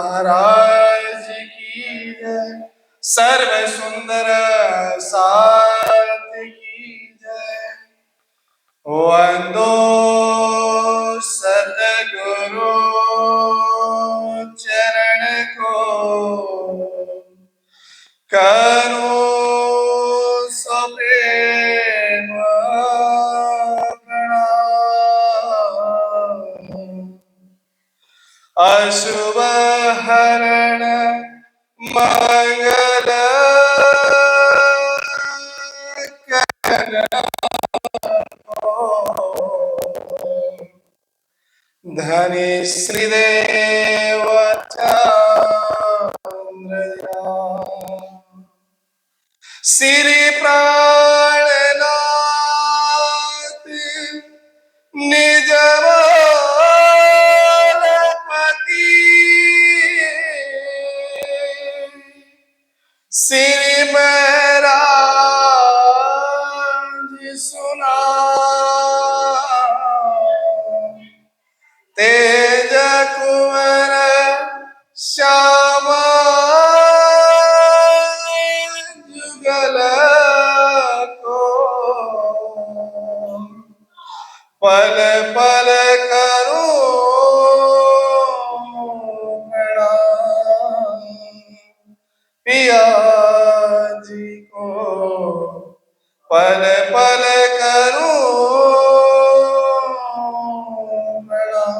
महाराज की जय। सर्व सुंदर साथ की जय। वंदो सतगुरु चरण को, करो सप्रेम प्रणाम। अशुभ हरण मंगल धनी श्रीदेव श्री प्राणनाथ निज श्री महाराज सुना तेज कुंवर श्याम जुगल को, पल पल करूं प्रणाम। पिया जी को पल पल करूं प्रणाम।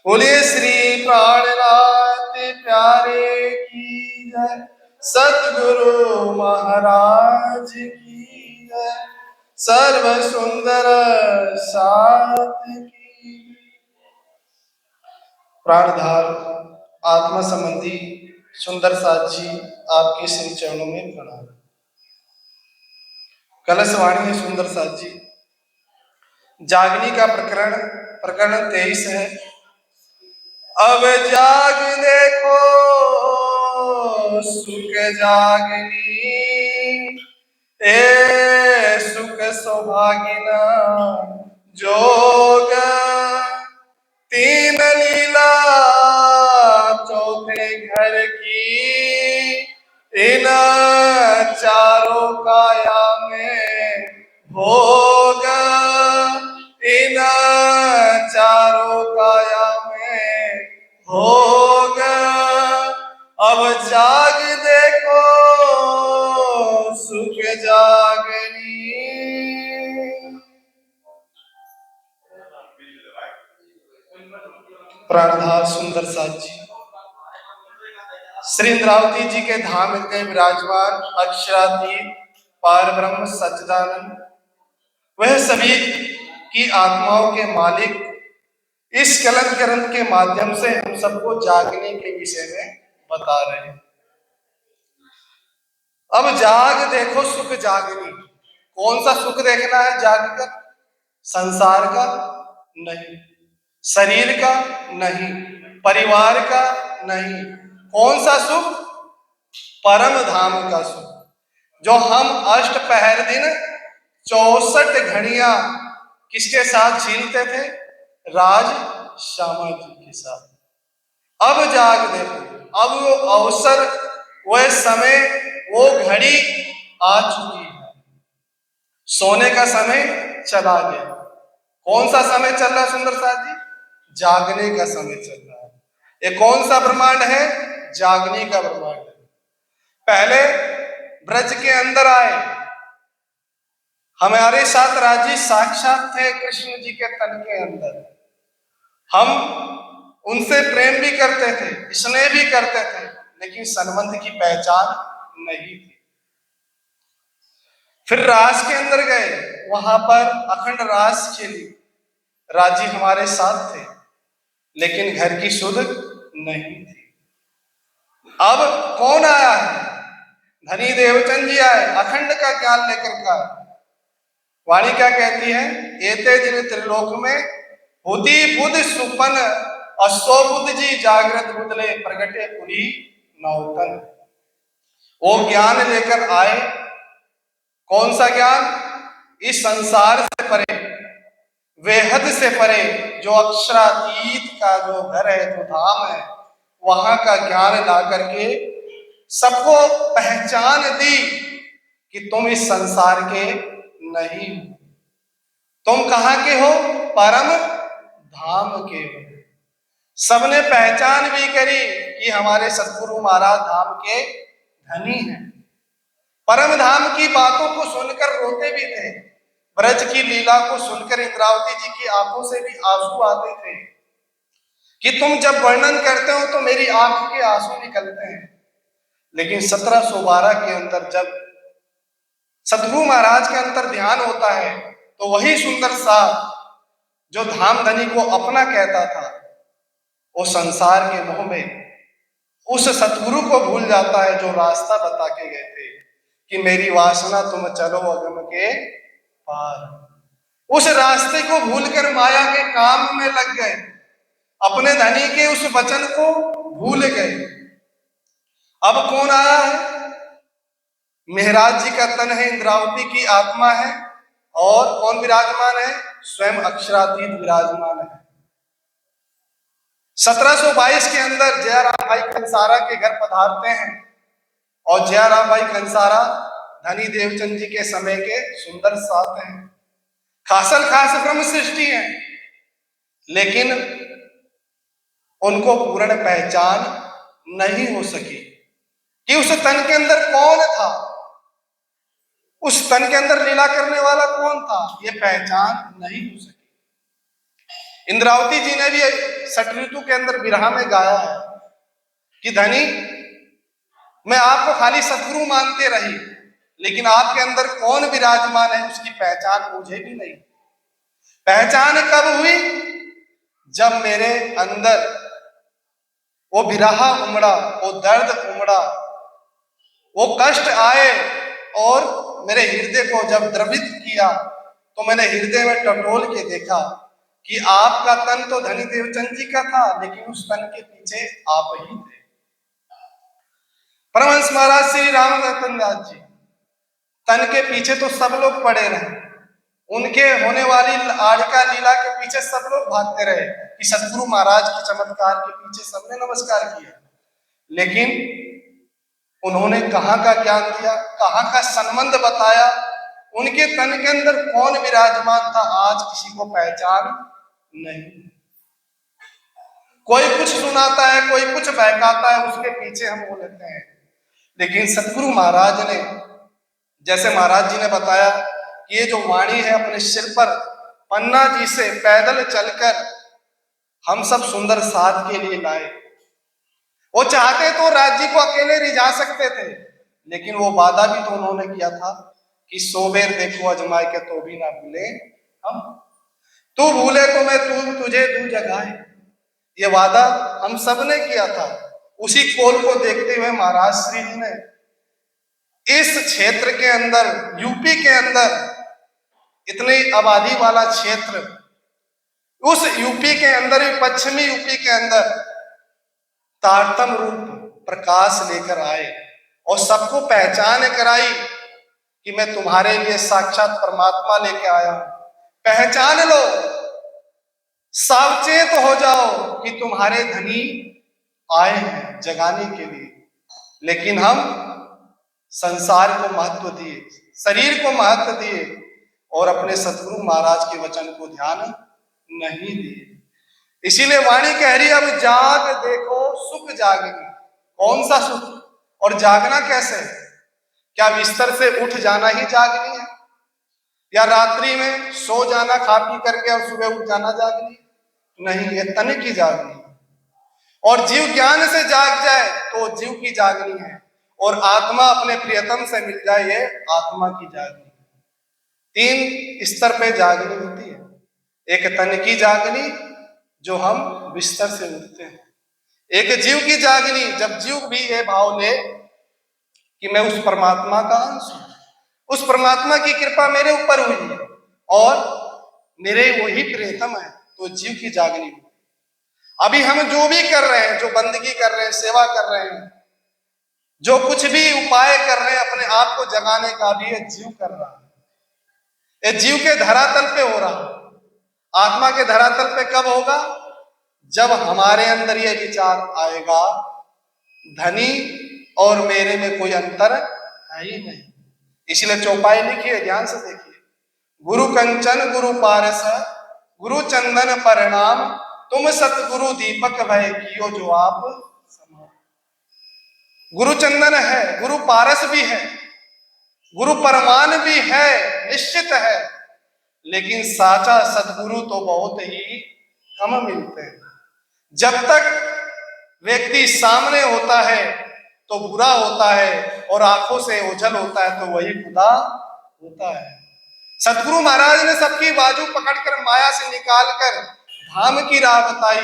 बोलिए श्री प्राणनाथ प्यारे की जय। सतगुरु महाराज की जय। सर्व सुंदर साथ की। प्राणधार आत्मा संबंधी सुंदर साथ जी, आपके श्री चरणों में प्रणाम। कलशवाणी है सुंदर साथ जी। जागनी का प्रकरण 23 है। अब जाग देखो सुख जागनी, ए सुख सौभागिना जोग। तीन लीला चौथे घर की, इन चारों काया में भोग। इन चारों काया में भोग। अब जाग देखो सुख जागनी। प्राणधार सुंदर साथ जी श्री इंद्रावती जी के धाम में विराजमान अक्षरातीत पार ब्रह्म सच्चिदानंद, वह सभी की आत्माओं के मालिक इस कलम ग्रंथ के माध्यम से हम सबको जागने के विषय में बता रहे हैं। अब जाग देखो सुख जागनी। कौन सा सुख देखना है जागकर? संसार का नहीं, शरीर का नहीं, परिवार का नहीं। कौन सा सुख? परम धाम का सुख, जो हम अष्ट पहर दिन 64 घड़ियां किसके साथ झीलते थे? राज श्यामा जी के साथ। अब जाग देखो, अब वो अवसर, वह समय, वो घड़ी आ चुकी है। सोने का समय चला गया। कौन सा समय चल रहा है सुंदर साथ जी? जागने का समय चल रहा है। ये कौन सा ब्रह्मांड है? जागने का ब्रह्मांड है। पहले ब्रज के अंदर आए, हमारे साथ राजी साक्षात थे कृष्ण जी के तन के अंदर। हम उनसे प्रेम भी करते थे, स्नेह भी करते थे, लेकिन संबंध की पहचान नहीं थी। फिर रास के अंदर गए, वहां पर अखंड रास खेली, राजी हमारे साथ थे, लेकिन घर की सुध नहीं थी। अब कौन आया है? धनी देवचंद जी आए, अखंड का ज्ञान लेकर का। वाणी क्या कहती है? एते दिन त्रिलोक में बुद्धि बुद्ध सुपन असो बुद्ध जी जागृत बुदले प्रगटे पुरी नौतन। वो ज्ञान लेकर आए। कौन सा ज्ञान? इस संसार से परे, बेहद से परे जो अक्षरातीत का जो घर है, जो धाम है, वहां का ज्ञान ला करके सबको पहचान दी कि तुम इस संसार के नहीं हो, तुम कहां के हो, परम धाम के हो। सबने पहचान भी करी कि हमारे सतगुरु महाराज धाम के धनी हैं। परम धाम की बातों को सुनकर रोते भी थे। ब्रज की लीला को सुनकर इंद्रावती जी की आंखों से भी आंसू आते थे कि तुम जब वर्णन करते हो तो मेरी आंख के आंसू निकलते हैं। लेकिन 1712 के अंदर जब सतगुरु महाराज के अंतर ध्यान होता है तो वही सुंदर सा जो धाम धनी को अपना कहता था, वो संसार के मोह में उस सतगुरु को भूल जाता है जो रास्ता बता के गए थे कि मेरी वासना तुम चलो अगम के पार। उस रास्ते को भूलकर माया के काम में लग गए, अपने धनी के उस वचन को भूल गए। अब कौन आया है? मेहराज जी का तन है, इंद्रावती की आत्मा है, और कौन विराजमान है? स्वयं अक्षरातीत विराजमान है। 1722 के अंदर जयाराम भाई कंसारा के घर पधारते हैं, और जयाराम भाई कंसारा धनी देवचंद जी के समय के सुंदर साथ हैं, खासल खास ब्रह्म सृष्टि है, लेकिन उनको पूर्ण पहचान नहीं हो सकी कि उस तन के अंदर कौन था, उस तन के अंदर लीला करने वाला कौन था, ये पहचान नहीं हो सकी। इंद्रावती जी ने भी षट ऋतु के अंदर विरह में गाया है कि धनी मैं आपको खाली सतगुरु मानते रही, लेकिन आपके अंदर कौन विराजमान है उसकी पहचान मुझे भी नहीं। पहचान कब हुई? जब मेरे अंदर वो विरह उमड़ा, वो दर्द उमड़ा, वो कष्ट आए, और मेरे हृदय को जब द्रवित किया तो मैंने हृदय में टटोल के देखा कि आपका तन तो धनी देवचंद जी का था, लेकिन उस तन के पीछे आप ही थे। परमहंस महाराज श्री राम रतन दास जी, तन के पीछे तो सब लोग पड़े रहे, उनके होने वाली आड़का लीला के पीछे सब लोग भागते रहे कि सतगुरु महाराज के चमत्कार के पीछे सबने नमस्कार किया, लेकिन उन्होंने कहाँ का ज्ञान दिया, कहाँ का संबंध बताया, उनके तन के अंदर कौन विराजमान था, आज किसी को पहचान नहीं। कोई कुछ सुनाता है, कोई कुछ बहकाता है, उसके पीछे हम हो लेते हैं। लेकिन सतगुरु महाराज ने, जैसे महाराज जी ने बताया कि ये जो वाणी है अपने सिर पर पन्ना जी से पैदल चलकर हम सब सुंदर साध के लिए लाए। वो चाहते तो राज्य को अकेले रिझा सकते थे, लेकिन वो वादा भी तो उन्होंने किया था कि 100 बेर देखो अजमाए के तो भी ना भूले हम, तू भूले तो मैं तुझे दूं जगाए। ये वादा हम सब ने किया था। उसी कोल को देखते हुए महाराज श्री जी ने इस क्षेत्र के अंदर, यूपी के अंदर, इतनी आबादी वाला क्षेत्र, उस यूपी के अंदर, पश्चिमी यूपी के अंदर तारतम रूप प्रकाश लेकर आए और सबको पहचान कराई कि मैं तुम्हारे लिए साक्षात परमात्मा लेके आया हूं। पहचान लो, सावचेत हो जाओ कि तुम्हारे धनी आए हैं जगाने के लिए। लेकिन हम संसार को महत्व दिए, शरीर को महत्व दिए, और अपने सतगुरु महाराज के वचन को ध्यान नहीं दिए। इसीलिए वाणी कह रही, अब जाग देखो सुख जागनी। कौन सा सुख, और जागना कैसे? क्या बिस्तर से उठ जाना ही जागनी है, या रात्रि में सो जाना खा पी करके और सुबह उठ जाना जागनी? नहीं, ये तन की जागनी है। और जीव ज्ञान से जाग जाए तो जीव की जागनी है, और आत्मा अपने प्रियतम से मिल जाए, ये आत्मा की जागनी। 3 स्तर पे जागनी होती है। एक तन की जागनी जो हम बिस्तर से उठते हैं, एक जीव की जागनी जब जीव भी ये भाव ले कि मैं उस परमात्मा का अंश हूं, उस परमात्मा की कृपा मेरे ऊपर हुई है और मेरे वही प्रियतम है, तो जीव की जागनी। अभी हम जो भी कर रहे हैं, जो बंदगी कर रहे हैं, सेवा कर रहे हैं, जो कुछ भी उपाय कर रहे हैं अपने आप को जगाने का, भी ये जीव कर रहा है। ये जीव के धरातल पे हो रहा है। आत्मा के धरातल पे कब होगा? जब हमारे अंदर ये विचार आएगा, धनी और मेरे में कोई अंतर है ही नहीं। इसलिए चौपाई लिखी है, ध्यान से देखिए। गुरु कंचन गुरु पारस, गुरु चंदन परिणाम, तुम सतगुरु दीपक भय कियो जो आप समान। गुरु चंदन है, गुरु पारस भी है, गुरु परमान भी है, निश्चित है, लेकिन साचा सदगुरु तो बहुत ही कम मिलते हैं। जब तक व्यक्ति सामने होता है तो बुरा होता है और आंखों से ओझल होता है तो वही खुदा होता है। सतगुरु महाराज ने सबकी बाजू पकड़कर माया से निकालकर धाम की राह बताई,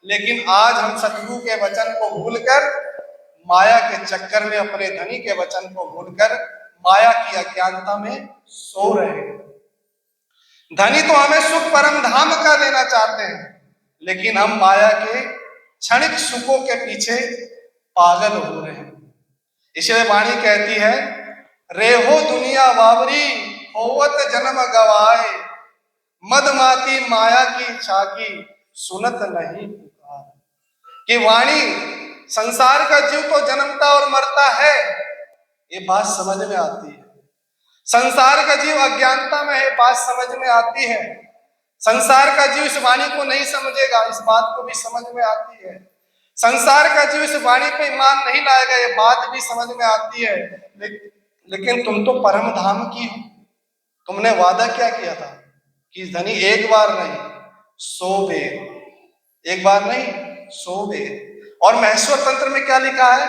लेकिन आज हम सतगुरु के वचन को भूलकर माया के चक्कर में, अपने धनी के वचन को भूलकर माया की अज्ञानता में सो रहे हैं। धनी तो हमें सुख परम धाम का देना चाहते हैं, लेकिन हम माया के क्षणिक सुखों के पीछे पागल हो रहे हैं। इसलिए वाणी कहती है, रेहो दुनिया बावरी होवत जन्म गवाए, मदमाती माया की छाकी सुनत नहीं पुकार। कि वाणी, संसार का जीव तो जन्मता और मरता है, ये बात समझ में आती है। संसार का जीव अज्ञानता में है, बात समझ में आती है। संसार का जीव इस वाणी को नहीं समझेगा, इस बात को भी समझ में आती है। संसार का जीव इस वाणी पे ईमान नहीं लाएगा, ये बात भी समझ में आती है। लेकिन तुम तो परम धाम की हो। तुमने वादा क्या किया था कि धनी एक बार नहीं 100 बेर, एक बार नहीं 100 बेर। और महेश्वर तंत्र में क्या लिखा है?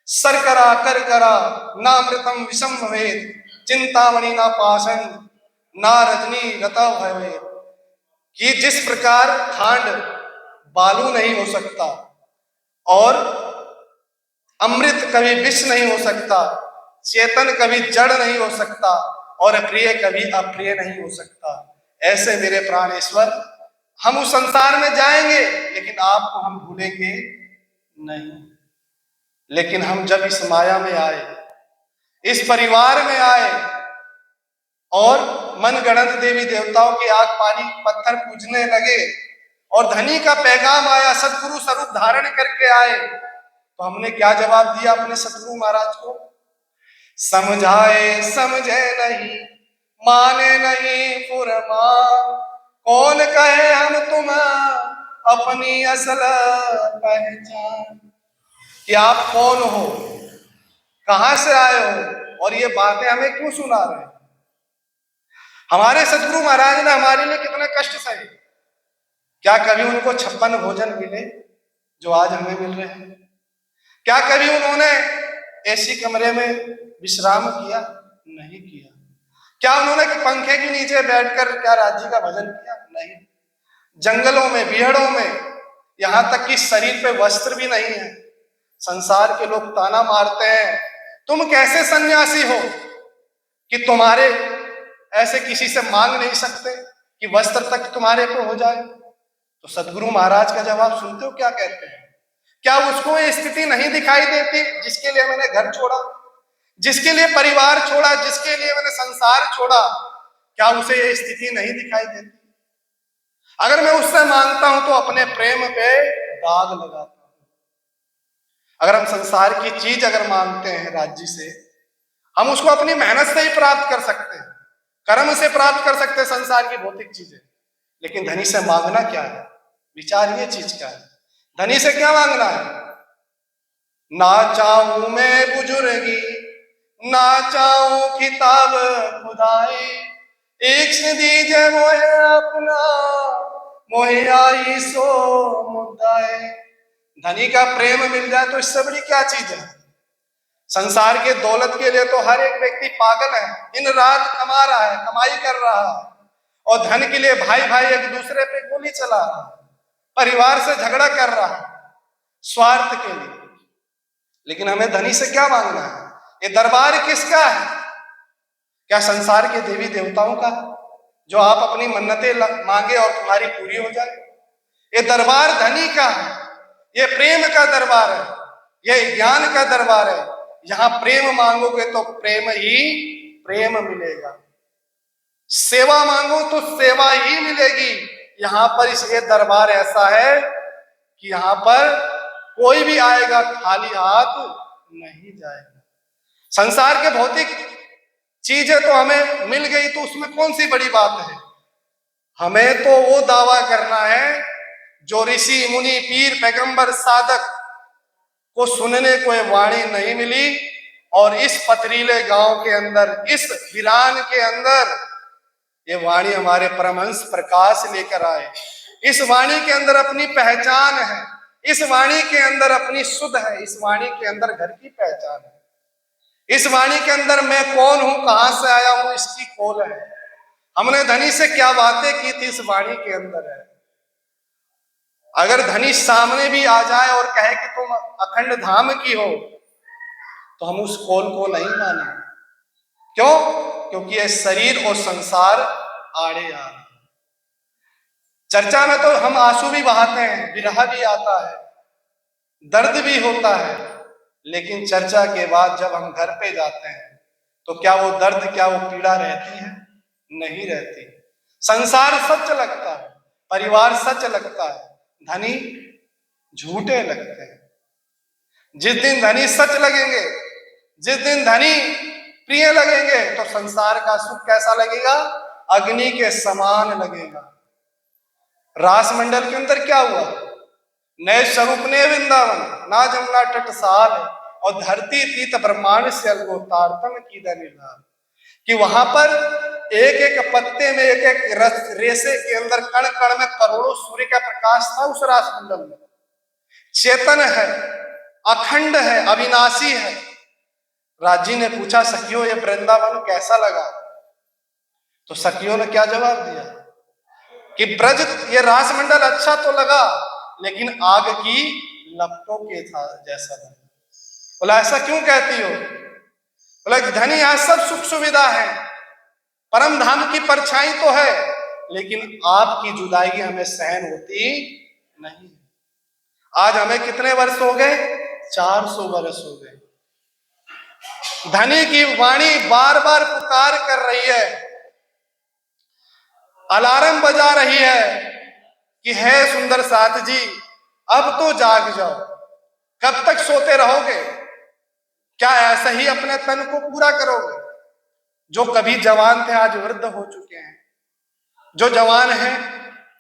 सर करा कर करा नामृतम विषम भवेद, चिंतामणि ना पाषण ना रजनी रता भवेद। कि जिस प्रकार खांड बालू नहीं हो सकता और अमृत कभी विष नहीं हो सकता, चेतन कभी जड़ नहीं हो सकता और प्रिय कभी अप्रिय नहीं हो सकता, ऐसे मेरे प्राणेश्वर हम उस संसार में जाएंगे लेकिन आपको हम भूलेंगे नहीं। लेकिन हम जब इस माया में आए, इस परिवार में आए और मनगढ़ंत देवी देवताओं की आग पानी पत्थर पूजने लगे और धनी का पैगाम आया, सदगुरु स्वरूप धारण करके आए, तो हमने क्या जवाब दिया अपने सतगुरु महाराज को? समझाए समझे नहीं, माने नहीं फुरमान, कौन कहे हम तुम अपनी असल पहचान। कि आप कौन हो, कहां से आए हो और ये बातें हमें क्यों सुना रहे हैं? हमारे सतगुरु महाराज ने हमारे लिए कितने कष्ट सहे। क्या कभी उनको 56 भोजन मिले जो आज हमें मिल रहे हैं? क्या कभी उन्होंने एसी कमरे में विश्राम किया? नहीं किया। क्या उन्होंने पंखे के नीचे बैठकर क्या राज्य का भजन किया? नहीं। जंगलों में, बिहड़ों में, यहां तक कि शरीर पे वस्त्र भी नहीं है। संसार के लोग ताना मारते हैं, तुम कैसे सन्यासी हो कि तुम्हारे ऐसे किसी से मांग नहीं सकते कि वस्त्र तक तुम्हारे पे हो जाए। तो सदगुरु महाराज का जवाब सुनते हो क्या कहते हैं? क्या उसको ये स्थिति नहीं दिखाई देती जिसके लिए मैंने घर छोड़ा, जिसके लिए परिवार छोड़ा, जिसके लिए मैंने संसार छोड़ा? क्या उसे ये स्थिति नहीं दिखाई देती? अगर मैं उससे मांगता हूं तो अपने प्रेम पे दाग लगाता हूं। अगर हम संसार की चीज अगर मांगते हैं राज्य से, हम उसको अपनी मेहनत से ही प्राप्त कर सकते हैं, कर्म से प्राप्त कर सकते हैं संसार की भौतिक चीजें। लेकिन धनी से मांगना क्या है? विचार ये चीज का है। धनी से क्या मांगना है? ना चाहूं मैं बुजुर्गी, ना चाहूं खिताब खुदाई, एक से दीजे मोहे अपना, मोहे आई सो मुद्दाए। धनी का प्रेम मिल जाए तो इससे बड़ी क्या चीज है? संसार के दौलत के लिए तो हर एक व्यक्ति पागल है, दिन रात कमा रहा है, कमाई कर रहा है, और धन के लिए भाई भाई एक दूसरे पे गोली चला रहा है, परिवार से झगड़ा कर रहा है स्वार्थ के लिए। लेकिन हमें धनी से क्या मांगना है? ये दरबार किसका है? क्या संसार के देवी देवताओं का, जो आप अपनी मन्नतें मांगे और तुम्हारी पूरी हो जाए? ये दरबार धनी का है, ये प्रेम का दरबार है, ये ज्ञान का दरबार है। यहाँ प्रेम मांगोगे तो प्रेम ही प्रेम मिलेगा। सेवा मांगो तो सेवा ही मिलेगी। यहां पर ये दरबार ऐसा है कि यहां पर कोई भी आएगा खाली हाथ नहीं जाएगा। संसार के भौतिक चीजें तो हमें मिल गई तो उसमें कौन सी बड़ी बात है। हमें तो वो दावा करना है जो ऋषि मुनि पीर पैगंबर साधक को सुनने को ये वाणी नहीं मिली, और इस पथरीले गांव के अंदर, इस वीरान के अंदर ये वाणी हमारे परमहंस प्रकाश लेकर आए। इस वाणी के अंदर अपनी पहचान है, इस वाणी के अंदर अपनी सुध है, इस वाणी के अंदर घर की पहचान है, इस वाणी के अंदर मैं कौन हूं, कहां से आया हूं, इसकी खोल है। हमने धनी से क्या बातें की थी, इस वाणी के अंदर है। अगर धनी सामने भी आ जाए और कहे कि तुम अखंड धाम की हो, तो हम उस कौल को नहीं माने। क्यों? क्योंकि ये शरीर और संसार आड़े आ रहे। चर्चा में तो हम आंसू भी बहाते हैं, विरह भी आता है, दर्द भी होता है, लेकिन चर्चा के बाद जब हम घर पे जाते हैं तो क्या वो दर्द, क्या वो पीड़ा रहती है? नहीं रहती। संसार सच लगता है, परिवार सच लगता है, धनी झूठे लगते हैं। जिस दिन धनी सच लगेंगे, जिस दिन धनी प्रिय लगेंगे, तो संसार का सुख कैसा लगेगा? अग्नि के समान लगेगा। रास मंडल के अंदर क्या हुआ? नए स्वरूप ने वृंदावन ना जमुना तट साल, और धरती तीत ब्रह्मांड से अलगो तारतम की दनिलाल, कि वहां पर एक एक पत्ते में, एक एक रेसे के अंदर, कण कण में करोड़ों सूर्य का प्रकाश था। उस रास मंडल में चेतन है, अखंड है, अविनाशी है। राजी ने पूछा, सखियों ये वृंदावन कैसा लगा? तो सखियों ने क्या जवाब दिया कि ब्रज, ये रास मंडल अच्छा तो लगा, लेकिन आग की लपटों के था जैसा लगा। बोला ऐसा क्यों कहती हो? बोला धनी यहां सब सुख सुविधा है, परम धाम की परछाई तो है, लेकिन आपकी जुदाई हमें सहन होती नहीं। आज हमें कितने वर्ष हो गए? 400 वर्ष हो गए। धनी की वाणी बार बार पुकार कर रही है, अलार्म बजा रही है कि है सुंदर साथ जी, अब तो जाग जाओ। कब तक सोते रहोगे? क्या ऐसा ही अपने तन को पूरा करोगे? जो कभी जवान थे आज वृद्ध हो चुके हैं, जो जवान हैं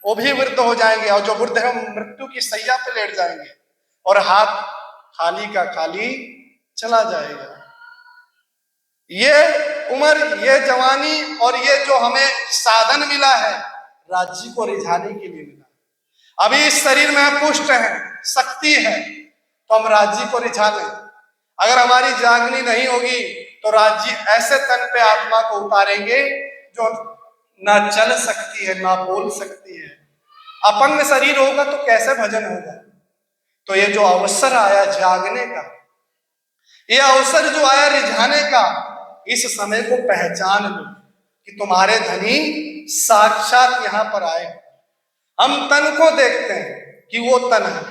वो भी वृद्ध हो जाएंगे, और जो वृद्ध है मृत्यु की सैया पे लेट जाएंगे, और हाथ खाली का खाली चला जाएगा। ये उम्र, ये जवानी और ये जो हमें साधन मिला है, राज्य को रिझाने के लिए मिला। अभी इस शरीर में हम पुष्ट हैं, शक्ति है, तो हम राज्य को रिझा लें। अगर हमारी जागनी नहीं होगी तो राज्य ऐसे तन पे आत्मा को उतारेंगे जो ना चल सकती है, ना बोल सकती है। अपंग शरीर होगा तो कैसे भजन होगा? तो ये जो अवसर आया जागने का, ये अवसर जो आया रिझाने का, इस समय को पहचान लो कि तुम्हारे धनी साक्षात यहां पर आए। हम तन को देखते हैं कि वो तन है।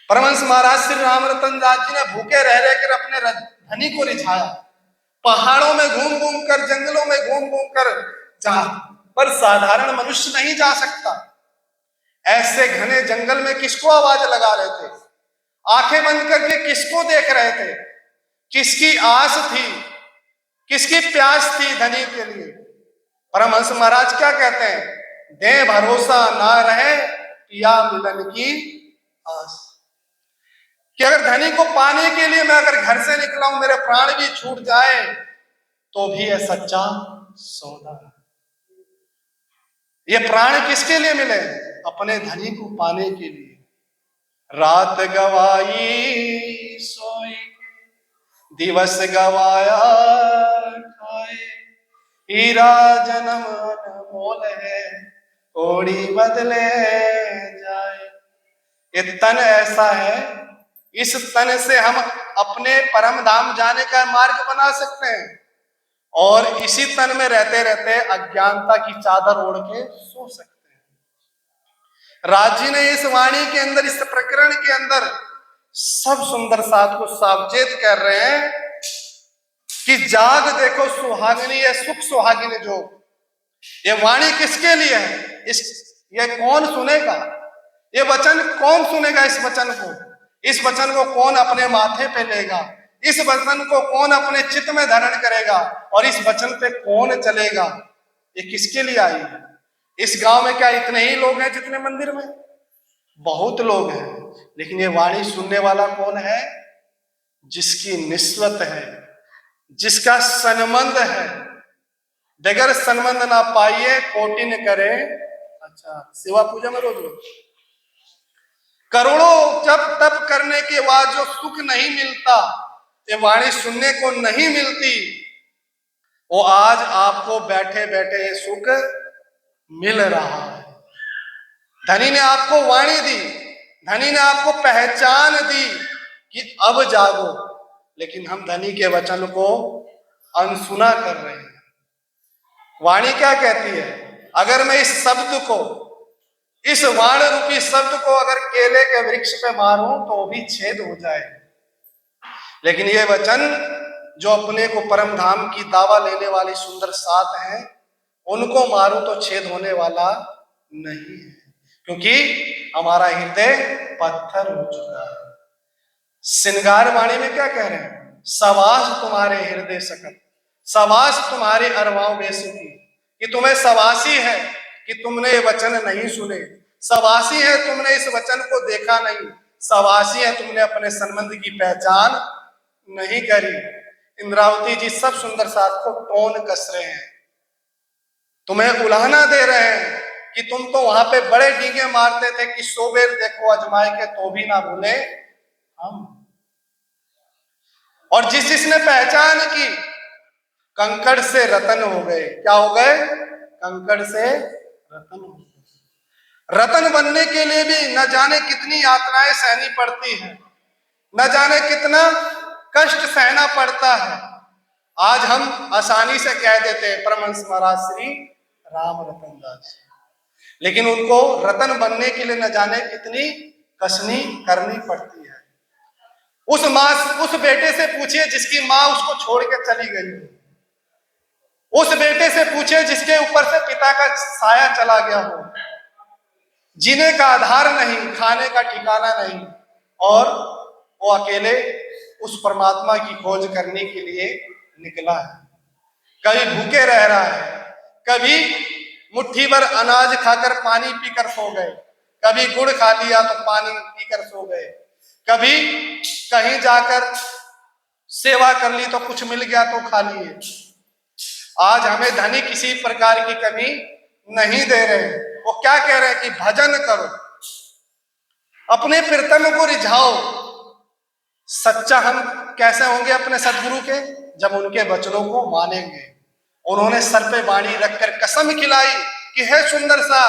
परमहंस महाराज श्री राम रतन दास जी ने भूखे रह रहकर अपने धनी को रिझाया। पहाड़ों में घूम घूम कर, जंगलों में घूम घूम कर, जहां पर साधारण मनुष्य नहीं जा सकता, ऐसे घने जंगल में किसको आवाज लगा रहे थे? आंखें बंद करके किसको देख रहे थे? किसकी आस थी, किसकी प्यास थी धनी के लिए? परमहंस महाराज क्या कहते हैं? दे भरोसा ना रहे पिया मिलन की आस। कि अगर धनी को पाने के लिए मैं अगर घर से निकला हूं, मेरे प्राण भी छूट जाए, तो भी यह सच्चा सौदा है। ये प्राण किसके लिए मिले? अपने धनी को पाने के लिए। रात गवाई सोई, दिवस गवाया खाए, हीरा जन्म अनमोल है, कोड़ी बदले जाए। ये तन ऐसा है, इस तन से हम अपने परम धाम जाने का मार्ग बना सकते हैं, और इसी तन में रहते रहते अज्ञानता की चादर ओढ़ के सो सकते हैं। राजी ने इस वाणी के अंदर, इस प्रकरण के अंदर सब सुंदर साथ को सावचेत कर रहे हैं कि जाग देखो सुहागिनी है, सुख सुहागिनी जो ये वाणी किसके लिए है? ये कौन सुनेगा? ये वचन कौन सुनेगा? इस वचन को, इस वचन को कौन अपने माथे पे लेगा? इस वचन को कौन अपने चित्त में धारण करेगा? और इस वचन पे कौन चलेगा? ये किसके लिए आई है? इस गांव में क्या इतने ही लोग हैं जितने मंदिर में? बहुत लोग हैं, लेकिन ये वाणी सुनने वाला कौन है? जिसकी निस्वत है, जिसका संबंध है। बगैर संबंध ना पाइए कोटिन करे। अच्छा, सेवा पूजा में रोज रोज करोड़ों जप तप करने के बाद जो सुख नहीं मिलता, ये वाणी सुनने को नहीं मिलती, वो आज आपको बैठे बैठे ये सुख मिल रहा है। धनी ने आपको वाणी दी, धनी ने आपको पहचान दी कि अब जागो, लेकिन हम धनी के वचन को अनसुना कर रहे हैं। वाणी क्या कहती है? अगर मैं इस शब्द को, इस वाण रूपी शब्द को अगर केले के वृक्ष पे मारूं तो भी छेद हो जाए, लेकिन ये वचन जो अपने को परम धाम की दावा लेने वाली सुंदर सात हैं, उनको मारूं तो छेद होने वाला नहीं है, क्योंकि हमारा हृदय पत्थर हो चुका है। श्रृंगार वाणी में क्या कह रहे हैं? सवास तुम्हारे हृदय सकत, सवास तुम्हारे अरवाओं बेसुखी, कि तुम्हें सवासी है कि तुमने ये वचन नहीं सुने, सवासी है तुमने इस वचन को देखा नहीं, सवासी है तुमने अपने संबंध की पहचान नहीं करी। इंद्रावती जी सब सुंदर साथ को टोन कस रहे हैं, तुम्हें उलाहना दे रहे हैं कि तुम तो वहां पे बड़े डींगे मारते थे कि 100 बेर देखो अजमाए के तो भी ना भूले हम। और जिस जिसने पहचान की, कंकड़ से रतन हो गए। क्या हो गए? कंकड़ से रतन हो गए। रतन बनने के लिए भी न जाने कितनी यातनाएं सहनी पड़ती हैं, न जाने कितना कष्ट सहना पड़ता है। आज हम आसानी से कह देते हैं परमहंस महाराज श्री राम रतन दास, लेकिन उनको रतन बनने के लिए न जाने कितनी कसनी करनी पड़ती है। उस माँ, उस बेटे से पूछिए जिसकी माँ उसको छोड़ के चली गई, उस बेटे से पूछिए जिसके ऊपर से पिता का साया चला गया हो, जीने का आधार नहीं, खाने का ठिकाना नहीं, और वो अकेले उस परमात्मा की खोज करने के लिए निकला है। कभी भूखे रह रहा है, कभी मुट्ठी भर अनाज खाकर पानी पीकर सो गए, कभी गुड़ खा लिया तो पानी पीकर सो गए, कभी कहीं जाकर सेवा कर ली तो कुछ मिल गया तो खा लिए। आज हमें धनी किसी प्रकार की कमी नहीं दे रहे। वो क्या कह रहे हैं कि भजन करो, अपने प्रीतम को रिझाओ। सच्चा हम कैसे होंगे अपने सदगुरु के? जब उनके वचनों को मानेंगे। उन्होंने सर पे वाणी रखकर कसम खिलाई कि हे सुंदर सा,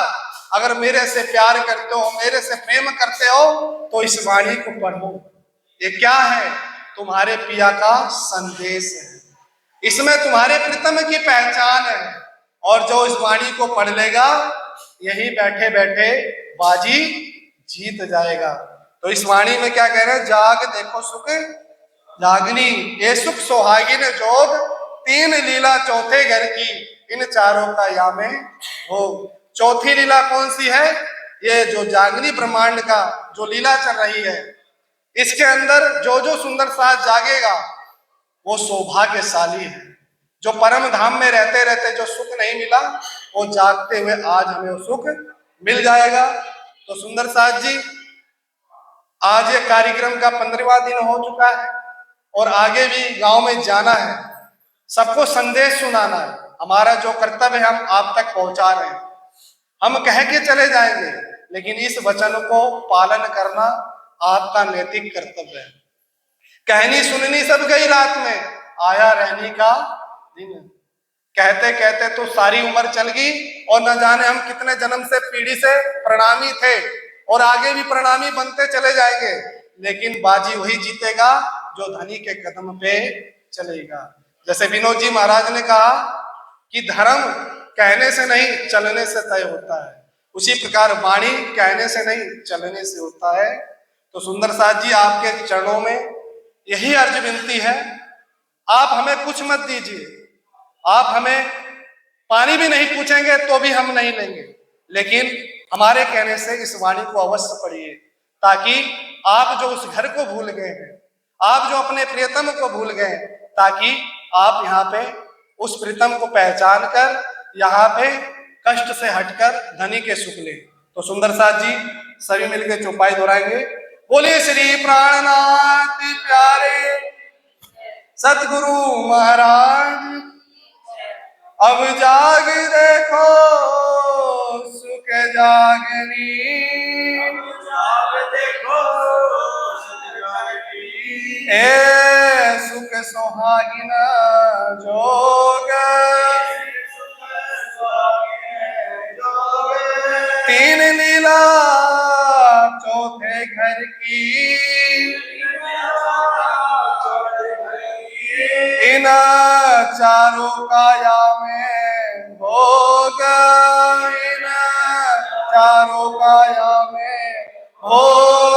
अगर मेरे से प्यार करते हो, मेरे से प्रेम करते हो तो इस वाणी को पढ़ो। ये क्या है? तुम्हारे पिया का संदेश है, इसमें तुम्हारे प्रीतम की पहचान है, और जो इस वाणी को पढ़ लेगा यही बैठे बैठे बाजी जीत जाएगा। तो इस वाणी में क्या कह रहे हैं? जाग देखो सुख जागनी, ये सुख सोहागिन जोग, 3 लीला चौथे घर की, इन चारों का या में हो। चौथी लीला कौन सी है? ये जो जागनी ब्रह्मांड का जो लीला चल रही है, इसके अंदर जो जो सुंदर साथ जागेगा वो सौभाग्यशाली है। जो परम धाम में रहते रहते जो सुख नहीं मिला, वो जागते हुए आज हमें वो सुख मिल जाएगा। तो सुंदर साथ जी, आज ये कार्यक्रम का 15वां दिन हो चुका है, और आगे भी गांव में जाना है, सबको संदेश सुनाना है। हमारा जो कर्तव्य है हम आप तक पहुंचा रहे हैं। हम कह के चले जाएंगे, लेकिन इस वचन को पालन करना आपका नैतिक कर्तव्य है। कहनी सुननी सब गई रात में, आया रहने का दिन। कहते कहते तो सारी उम्र चल गई, और न जाने हम कितने जन्म से पीढ़ी से प्रणामी थे, और आगे भी प्रणामी बनते चले जाएंगे, लेकिन बाजी वही जीतेगा जो धनी के कदम पे चलेगा। जैसे विनोद जी महाराज ने कहा कि धर्म कहने से नहीं चलने से तय होता है, उसी प्रकार वाणी कहने से नहीं चलने से होता है। तो सुंदर साथ जी, आपके चरणों में यही अर्ज विनती है, आप हमें कुछ मत दीजिए, आप हमें पानी भी नहीं पूछेंगे तो भी हम नहीं लेंगे, लेकिन हमारे कहने से इस वाणी को अवश्य पढ़िए, ताकि आप जो उस घर को भूल गए हैं, आप जो अपने प्रियतम को भूल गए, ताकि आप यहाँ पे उस प्रीतम को पहचान कर यहाँ पे कष्ट से हटकर धनी के सुख ले। तो सुंदर साथ जी सभी मिलकर चौपाई दोहराएंगे। बोलिए श्री प्राणनाथ प्यारे सतगुरु महाराज। अब जाग देखो सुख जागनी, ए सुख सुहागिना जोग, तीन लीला चौथे घर की, इन चारों काया में भोग, इन चारों काया में भोग।